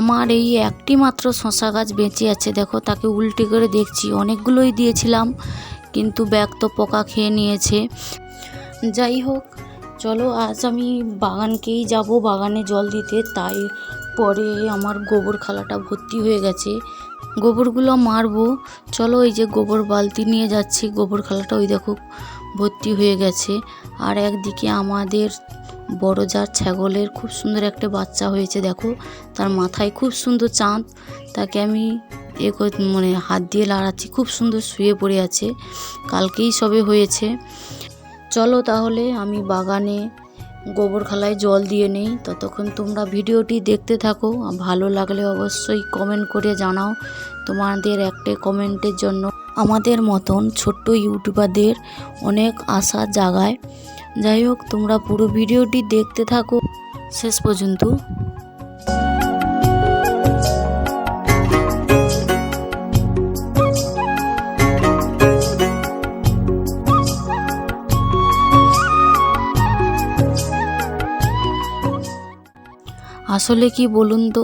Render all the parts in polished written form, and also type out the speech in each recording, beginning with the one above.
আমার এই একটি মাত্র শশা গাছ বেঁচে আছে, দেখো তাকে উল্টে করে দেখছি। অনেকগুলোই দিয়েছিলাম কিন্তু ব্যাগ তো পোকা খেয়ে নিয়েছে। যাই হোক, চলো আজ আমি বাগানকেই যাব, বাগানে জল দিতে। তাই পরে আমার গোবর খালাটা ভর্তি হয়ে গেছে, গোবরগুলো মারবো। চলো এই যে গোবর বালতি নিয়ে যাচ্ছি, গোবর খালাটা ওই দেখো ভর্তি হয়ে গেছে। আর একদিকে আমাদের বড় জাত ছাগলের খুব সুন্দর একটা বাচ্চা হয়েছে, দেখো তার মাথায় খুব সুন্দর চাঁদ। তাকে আমি হাত দিয়ে লাড়াচ্ছি, খুব সুন্দর শুয়ে পড়ে আছে, কালকেই সবে হয়েছে। চলো তাহলে আমি বাগানে গোবর খালায় জল দিয়ে নেই, ততক্ষণ তোমরা ভিডিওটি দেখতে থাকো। ভালো লাগলে অবশ্যই কমেন্ট করে জানাও, তোমাদের একটা কমেন্টের জন্য আমাদের মতন ছোট্ট ইউটিউবারদের অনেক আশা জাগায়। যাই হোক, তোমরা পুরো ভিডিওটি দেখতে থাকো শেষ পর্যন্ত। আসলে কি বলুন তো,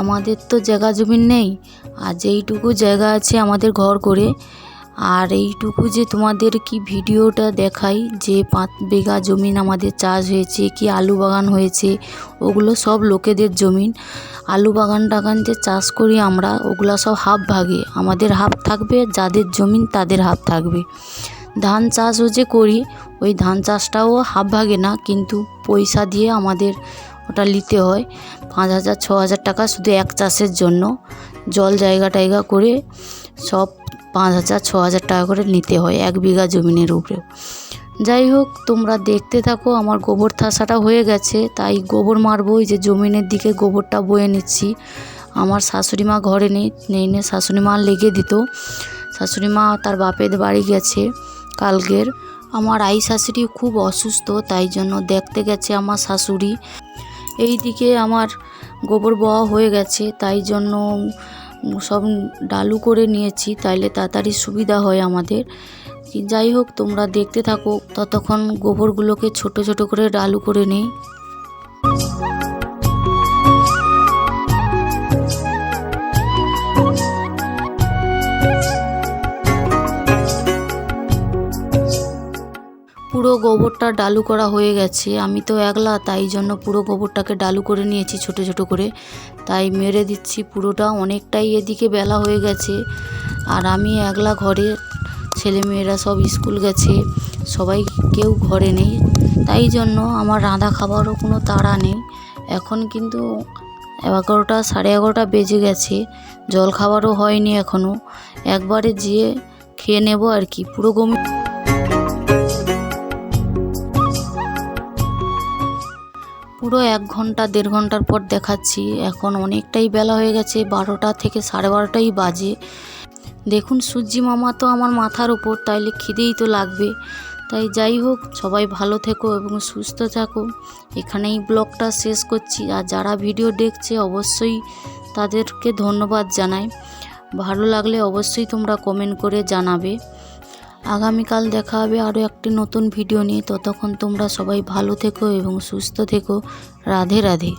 আমাদের তো জায়গা জমি নেই, আর যেইটুকু জায়গা আছে আমাদের ঘর করে, আর এইটুকু যে তোমাদের কি ভিডিওটা দেখাই যে 5 বিঘা জমিন আমাদের চাষ হয়েছে, কি আলু বাগান হয়েছে, ওগুলো সব লোকেদের জমিন। আলু বাগান টাগান যে চাষ করি আমরা, ওগুলো সব হাফ ভাগে, আমাদের হাফ থাকবে, যাদের জমিন তাদের হাফ থাকবে। ধান চাষও যে করি, ওই ধান চাষটাও হাফ ভাগে না, কিন্তু পয়সা দিয়ে আমাদের ওটা নিতে হয় 5,000-6,000 টাকা শুধু এক চাষের জন্য। জল জায়গা টায়গা করে সব 5,000-6,000 টাকা করে নিতে হয় 1 বিঘা জমিনের উপরে। যাই হোক, তোমরা দেখতে থাকো। আমার গোবর ঠাসাটা হয়ে গেছে, তাই গোবর মারবো। ওই যে জমিনের দিকে গোবরটা বয়ে নিচ্ছি। আমার শাশুড়ি মা ঘরে নেই, শাশুড়ি মা লেগে দিত। শাশুড়ি মা তার বাপের বাড়ি গেছে কালকের। আমার আই শাশুড়ি খুব অসুস্থ, তাই জন্য দেখতে গেছে আমার শাশুড়ি। এই দিকে আমার গোবর বওয়া হয়ে গেছে, তাই জন্য সব ডালু করে নিয়েছি, তাইলে তাড়াতাড়ি সুবিধা হয় আমাদের। যাই হোক, তোমরা দেখতে থাকো, ততক্ষণ গোবরগুলোকে ছোট ছোট করে ডালু করে নিই। পুরো গোবরটা ডালু করা হয়ে গেছে। আমি তো একলা, তাই জন্য পুরো গোবরটাকে ডালু করে নিয়েছি ছোট ছোট করে, তাই মেরে দিচ্ছি পুরোটা। অনেকটাই এদিকে বেলা হয়ে গেছে, আর আমি একলা ঘরে, ছেলেমেয়েরা সব স্কুল গেছে, সবাই কেউ ঘরে নেই, তাই জন্য আমার রাঁধা খাবারও কোনো তাড়া নেই। এখন কিন্তু 11টা-11:30 বেজে গেছে, জল খাবারও হয়নি এখনও। একবারে যেয়ে খেয়ে নেব আর কি। পুরো 1 ঘন্টা-1.5 ঘন্টার পর দেখাচ্ছি। এখন অনেকটাই বেলা হয়ে গেছে, 12টা থেকে 12:30 বাজে। দেখুন সূর্যি মামা তো আমার মাথার উপর, তাইলে খিদেই তো লাগবে। তাই যাই হোক, সবাই ভালো থেকো এবং সুস্থ থাকো। এখানেই ব্লগটা শেষ করছি। আর যারা ভিডিও দেখছে অবশ্যই তাদেরকে ধন্যবাদ জানাই। ভালো লাগলে অবশ্যই তোমরা কমেন্ট করে জানাবে। আগামীকাল দেখা হবে আরও একটি নতুন ভিডিও নিয়ে। ততক্ষণ তোমরা সবাই ভালো থেকো এবং সুস্থ থেকো। রাধে রাধে।